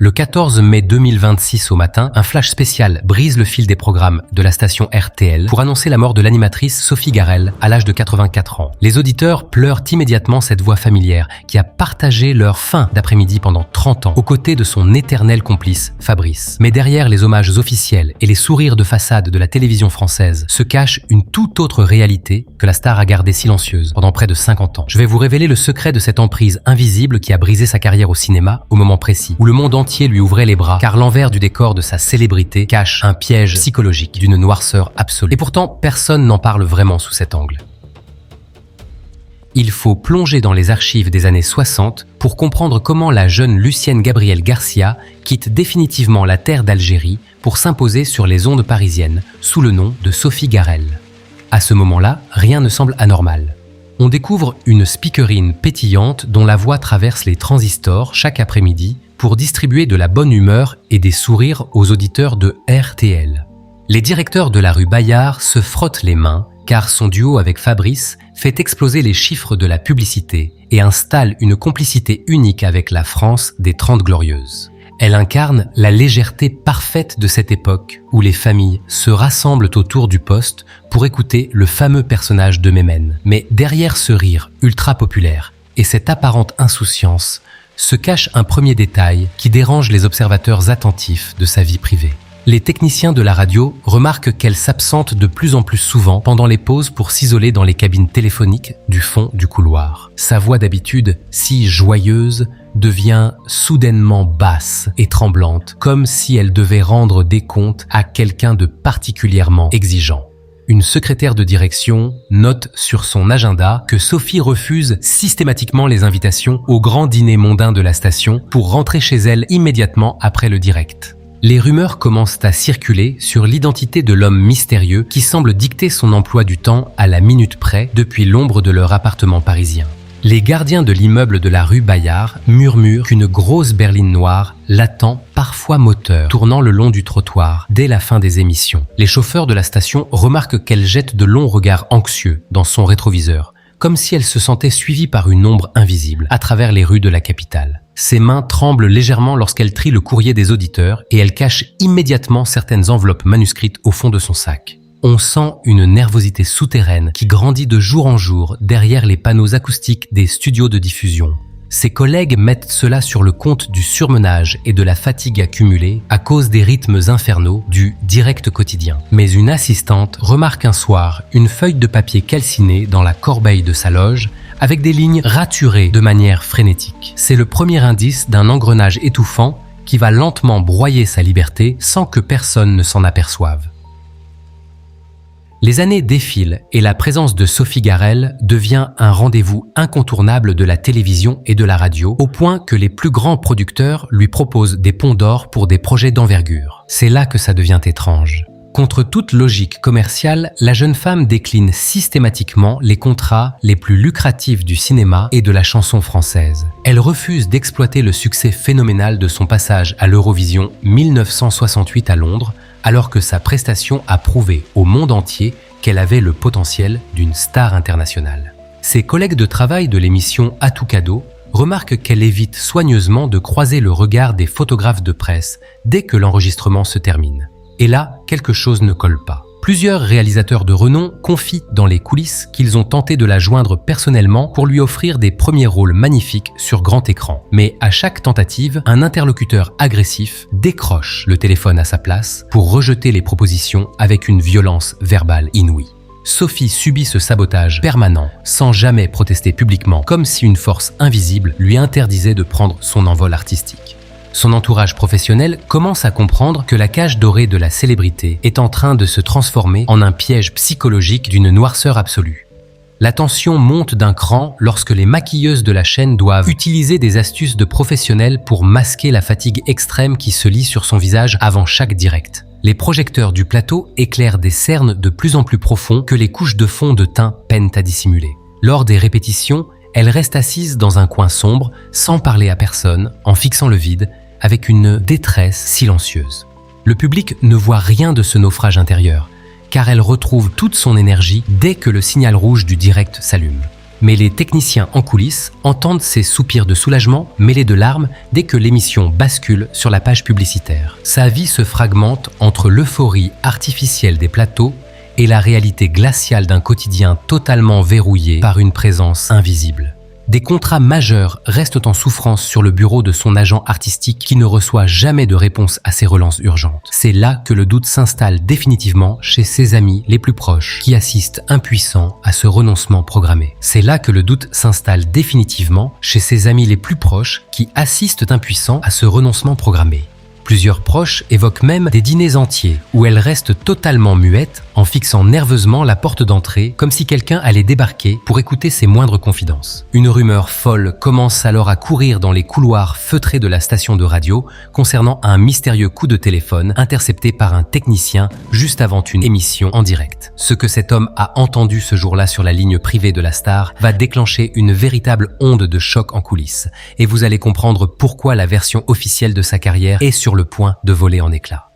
Le 14 mai 2026 au matin, un flash spécial brise le fil des programmes de la station RTL pour annoncer la mort de l'animatrice Sophie Garrel à l'âge de 84 ans. Les auditeurs pleurent immédiatement cette voix familière qui a partagé leur fin d'après-midi pendant 30 ans aux côtés de son éternel complice Fabrice. Mais derrière les hommages officiels et les sourires de façade de la télévision française se cache une toute autre réalité que la star a gardée silencieuse pendant près de 50 ans. Je vais vous révéler le secret de cette emprise invisible qui a brisé sa carrière au cinéma au moment précis où le monde entier lui ouvrait les bras, car l'envers du décor de sa célébrité cache un piège psychologique d'une noirceur absolue. Et pourtant, personne n'en parle vraiment sous cet angle. Il faut plonger dans les archives des années 60 pour comprendre comment la jeune Lucienne Gabrielle Garcia quitte définitivement la terre d'Algérie pour s'imposer sur les ondes parisiennes sous le nom de Sophie Garrel. À ce moment-là, rien ne semble anormal. On découvre une speakerine pétillante dont la voix traverse les transistors chaque après-midi pour distribuer de la bonne humeur et des sourires aux auditeurs de RTL. Les directeurs de la rue Bayard se frottent les mains car son duo avec Fabrice fait exploser les chiffres de la publicité et installe une complicité unique avec la France des 30 Glorieuses. Elle incarne la légèreté parfaite de cette époque où les familles se rassemblent autour du poste pour écouter le fameux personnage de Mémène. Mais derrière ce rire ultra populaire et cette apparente insouciance se cache un premier détail qui dérange les observateurs attentifs de sa vie privée. Les techniciens de la radio remarquent qu'elle s'absente de plus en plus souvent pendant les pauses pour s'isoler dans les cabines téléphoniques du fond du couloir. Sa voix d'habitude, si joyeuse, devient soudainement basse et tremblante, comme si elle devait rendre des comptes à quelqu'un de particulièrement exigeant. Une secrétaire de direction note sur son agenda que Sophie refuse systématiquement les invitations au grand dîner mondain de la station pour rentrer chez elle immédiatement après le direct. Les rumeurs commencent à circuler sur l'identité de l'homme mystérieux qui semble dicter son emploi du temps à la minute près depuis l'ombre de leur appartement parisien. Les gardiens de l'immeuble de la rue Bayard murmurent qu'une grosse berline noire l'attend, parfois moteur, tournant le long du trottoir dès la fin des émissions. Les chauffeurs de la station remarquent qu'elle jette de longs regards anxieux dans son rétroviseur, comme si elle se sentait suivie par une ombre invisible à travers les rues de la capitale. Ses mains tremblent légèrement lorsqu'elle trie le courrier des auditeurs et elle cache immédiatement certaines enveloppes manuscrites au fond de son sac. On sent une nervosité souterraine qui grandit de jour en jour derrière les panneaux acoustiques des studios de diffusion. Ses collègues mettent cela sur le compte du surmenage et de la fatigue accumulée à cause des rythmes infernaux du direct quotidien. Mais une assistante remarque un soir une feuille de papier calcinée dans la corbeille de sa loge avec des lignes raturées de manière frénétique. C'est le premier indice d'un engrenage étouffant qui va lentement broyer sa liberté sans que personne ne s'en aperçoive. Les années défilent et la présence de Sophie Garrel devient un rendez-vous incontournable de la télévision et de la radio, au point que les plus grands producteurs lui proposent des ponts d'or pour des projets d'envergure. C'est là que ça devient étrange. Contre toute logique commerciale, la jeune femme décline systématiquement les contrats les plus lucratifs du cinéma et de la chanson française. Elle refuse d'exploiter le succès phénoménal de son passage à l'Eurovision 1968 à Londres, alors que sa prestation a prouvé au monde entier qu'elle avait le potentiel d'une star internationale. Ses collègues de travail de l'émission À tout cadeau remarquent qu'elle évite soigneusement de croiser le regard des photographes de presse dès que l'enregistrement se termine. Et là, quelque chose ne colle pas. Plusieurs réalisateurs de renom confient dans les coulisses qu'ils ont tenté de la joindre personnellement pour lui offrir des premiers rôles magnifiques sur grand écran. Mais à chaque tentative, un interlocuteur agressif décroche le téléphone à sa place pour rejeter les propositions avec une violence verbale inouïe. Sophie subit ce sabotage permanent sans jamais protester publiquement, comme si une force invisible lui interdisait de prendre son envol artistique. Son entourage professionnel commence à comprendre que la cage dorée de la célébrité est en train de se transformer en un piège psychologique d'une noirceur absolue. La tension monte d'un cran lorsque les maquilleuses de la chaîne doivent utiliser des astuces de professionnels pour masquer la fatigue extrême qui se lit sur son visage avant chaque direct. Les projecteurs du plateau éclairent des cernes de plus en plus profonds que les couches de fond de teint peinent à dissimuler. Lors des répétitions, elle reste assise dans un coin sombre, sans parler à personne, en fixant le vide, avec une détresse silencieuse. Le public ne voit rien de ce naufrage intérieur, car elle retrouve toute son énergie dès que le signal rouge du direct s'allume. Mais les techniciens en coulisses entendent ces soupirs de soulagement mêlés de larmes dès que l'émission bascule sur la page publicitaire. Sa vie se fragmente entre l'euphorie artificielle des plateaux et la réalité glaciale d'un quotidien totalement verrouillé par une présence invisible. Des contrats majeurs restent en souffrance sur le bureau de son agent artistique qui ne reçoit jamais de réponse à ses relances urgentes. C'est là que le doute s'installe définitivement chez ses amis les plus proches qui assistent impuissants à ce renoncement programmé. C'est là que le doute s'installe définitivement chez ses amis les plus proches qui assistent impuissants à ce renoncement programmé. Plusieurs proches évoquent même des dîners entiers où elle reste totalement muette en fixant nerveusement la porte d'entrée comme si quelqu'un allait débarquer pour écouter ses moindres confidences. Une rumeur folle commence alors à courir dans les couloirs feutrés de la station de radio concernant un mystérieux coup de téléphone intercepté par un technicien juste avant une émission en direct. Ce que cet homme a entendu ce jour-là sur la ligne privée de la star va déclencher une véritable onde de choc en coulisses et vous allez comprendre pourquoi la version officielle de sa carrière est sur le point de voler en éclats.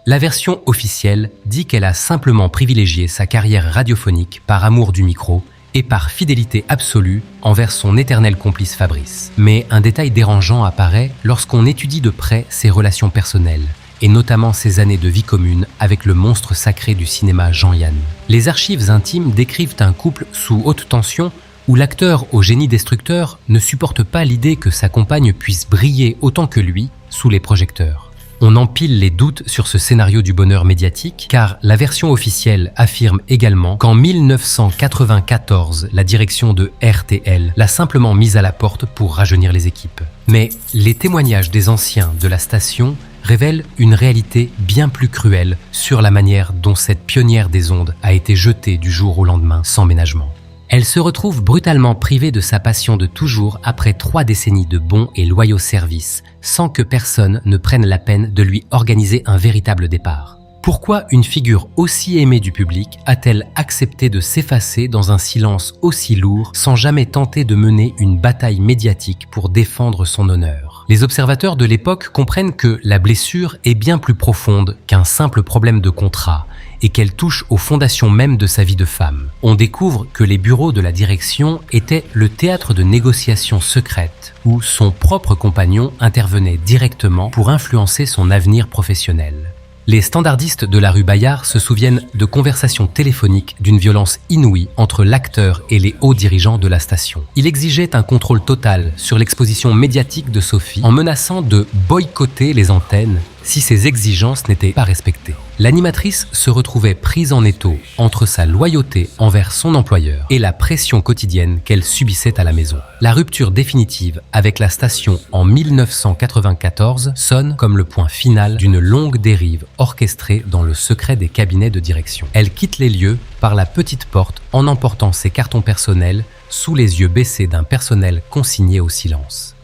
La version officielle dit qu'elle a simplement privilégié sa carrière radiophonique par amour du micro et par fidélité absolue envers son éternel complice Fabrice. Mais un détail dérangeant apparaît lorsqu'on étudie de près ses relations personnelles, et notamment ses années de vie commune avec le monstre sacré du cinéma Jean-Yann. Les archives intimes décrivent un couple sous haute tension où l'acteur au génie destructeur ne supporte pas l'idée que sa compagne puisse briller autant que lui sous les projecteurs. On empile les doutes sur ce scénario du bonheur médiatique car la version officielle affirme également qu'en 1994, la direction de RTL l'a simplement mise à la porte pour rajeunir les équipes. Mais les témoignages des anciens de la station révèlent une réalité bien plus cruelle sur la manière dont cette pionnière des ondes a été jetée du jour au lendemain sans ménagement. Elle se retrouve brutalement privée de sa passion de toujours après 3 décennies de bons et loyaux services, sans que personne ne prenne la peine de lui organiser un véritable départ. Pourquoi une figure aussi aimée du public a-t-elle accepté de s'effacer dans un silence aussi lourd sans jamais tenter de mener une bataille médiatique pour défendre son honneur ? Les observateurs de l'époque comprennent que la blessure est bien plus profonde qu'un simple problème de contrat et qu'elle touche aux fondations même de sa vie de femme. On découvre que les bureaux de la direction étaient le théâtre de négociations secrètes où son propre compagnon intervenait directement pour influencer son avenir professionnel. Les standardistes de la rue Bayard se souviennent de conversations téléphoniques d'une violence inouïe entre l'acteur et les hauts dirigeants de la station. Il exigeait un contrôle total sur l'exposition médiatique de Sophie en menaçant de boycotter les antennes si ses exigences n'étaient pas respectées. L'animatrice se retrouvait prise en étau entre sa loyauté envers son employeur et la pression quotidienne qu'elle subissait à la maison. La rupture définitive avec la station en 1994 sonne comme le point final d'une longue dérive orchestrée dans le secret des cabinets de direction. Elle quitte les lieux par la petite porte en emportant ses cartons personnels sous les yeux baissés d'un personnel consigné au silence.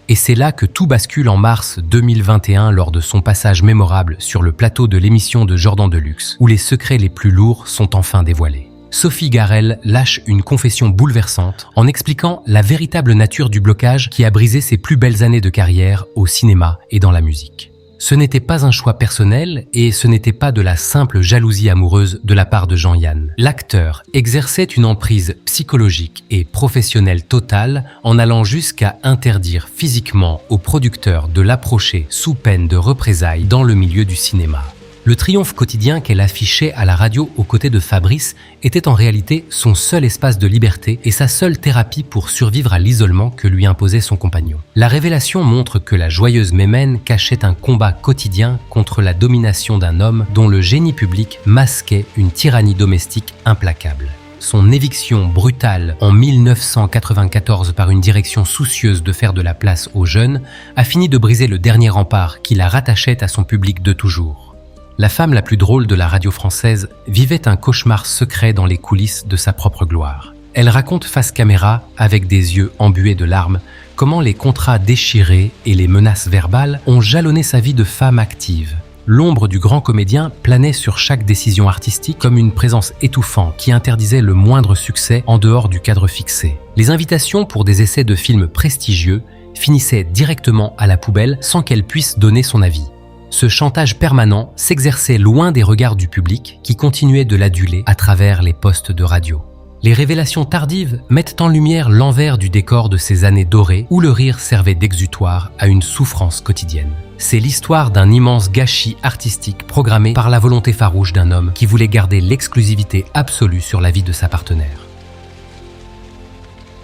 Et c'est là que tout bascule en mars 2021 lors de son passage mémorable sur le plateau de l'émission de Jordan Deluxe, où les secrets les plus lourds sont enfin dévoilés. Sophie Garel lâche une confession bouleversante en expliquant la véritable nature du blocage qui a brisé ses plus belles années de carrière au cinéma et dans la musique. Ce n'était pas un choix personnel et ce n'était pas de la simple jalousie amoureuse de la part de Jean-Yann. L'acteur exerçait une emprise psychologique et professionnelle totale en allant jusqu'à interdire physiquement aux producteurs de l'approcher sous peine de représailles dans le milieu du cinéma. Le triomphe quotidien qu'elle affichait à la radio aux côtés de Fabrice était en réalité son seul espace de liberté et sa seule thérapie pour survivre à l'isolement que lui imposait son compagnon. La révélation montre que la joyeuse Mémène cachait un combat quotidien contre la domination d'un homme dont le génie public masquait une tyrannie domestique implacable. Son éviction brutale en 1994 par une direction soucieuse de faire de la place aux jeunes a fini de briser le dernier rempart qui la rattachait à son public de toujours. La femme la plus drôle de la radio française vivait un cauchemar secret dans les coulisses de sa propre gloire. Elle raconte face caméra, avec des yeux embués de larmes, comment les contrats déchirés et les menaces verbales ont jalonné sa vie de femme active. L'ombre du grand comédien planait sur chaque décision artistique comme une présence étouffante qui interdisait le moindre succès en dehors du cadre fixé. Les invitations pour des essais de films prestigieux finissaient directement à la poubelle sans qu'elle puisse donner son avis. Ce chantage permanent s'exerçait loin des regards du public qui continuait de l'aduler à travers les postes de radio. Les révélations tardives mettent en lumière l'envers du décor de ces années dorées où le rire servait d'exutoire à une souffrance quotidienne. C'est l'histoire d'un immense gâchis artistique programmé par la volonté farouche d'un homme qui voulait garder l'exclusivité absolue sur la vie de sa partenaire.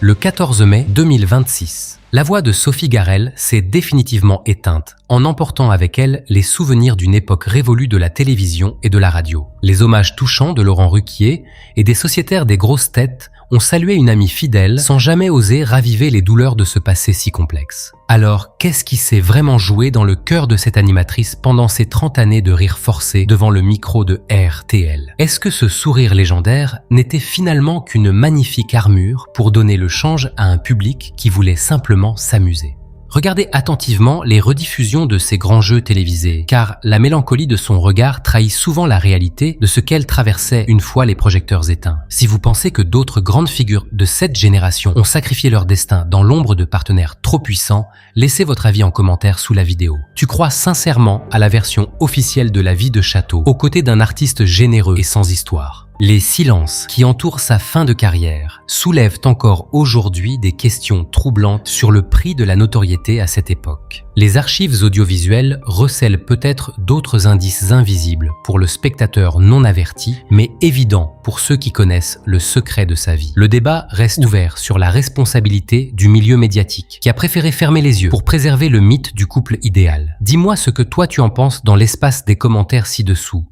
Le 14 mai 2026, la voix de Sophie Garrel s'est définitivement éteinte, en emportant avec elle les souvenirs d'une époque révolue de la télévision et de la radio. Les hommages touchants de Laurent Ruquier et des sociétaires des grosses têtes ont salué une amie fidèle sans jamais oser raviver les douleurs de ce passé si complexe. Alors, qu'est-ce qui s'est vraiment joué dans le cœur de cette animatrice pendant ces 30 années de rire forcé devant le micro de RTL? Est-ce que ce sourire légendaire n'était finalement qu'une magnifique armure pour donner le change à un public qui voulait simplement s'amuser? Regardez attentivement les rediffusions de ces grands jeux télévisés, car la mélancolie de son regard trahit souvent la réalité de ce qu'elle traversait une fois les projecteurs éteints. Si vous pensez que d'autres grandes figures de cette génération ont sacrifié leur destin dans l'ombre de partenaires trop puissants, laissez votre avis en commentaire sous la vidéo. Tu crois sincèrement à la version officielle de La Vie de Château, aux côtés d'un artiste généreux et sans histoire? Les silences qui entourent sa fin de carrière soulèvent encore aujourd'hui des questions troublantes sur le prix de la notoriété à cette époque. Les archives audiovisuelles recèlent peut-être d'autres indices invisibles pour le spectateur non averti, mais évidents pour ceux qui connaissent le secret de sa vie. Le débat reste ouvert sur la responsabilité du milieu médiatique, qui a préféré fermer les yeux pour préserver le mythe du couple idéal. Dis-moi ce que toi tu en penses dans l'espace des commentaires ci-dessous.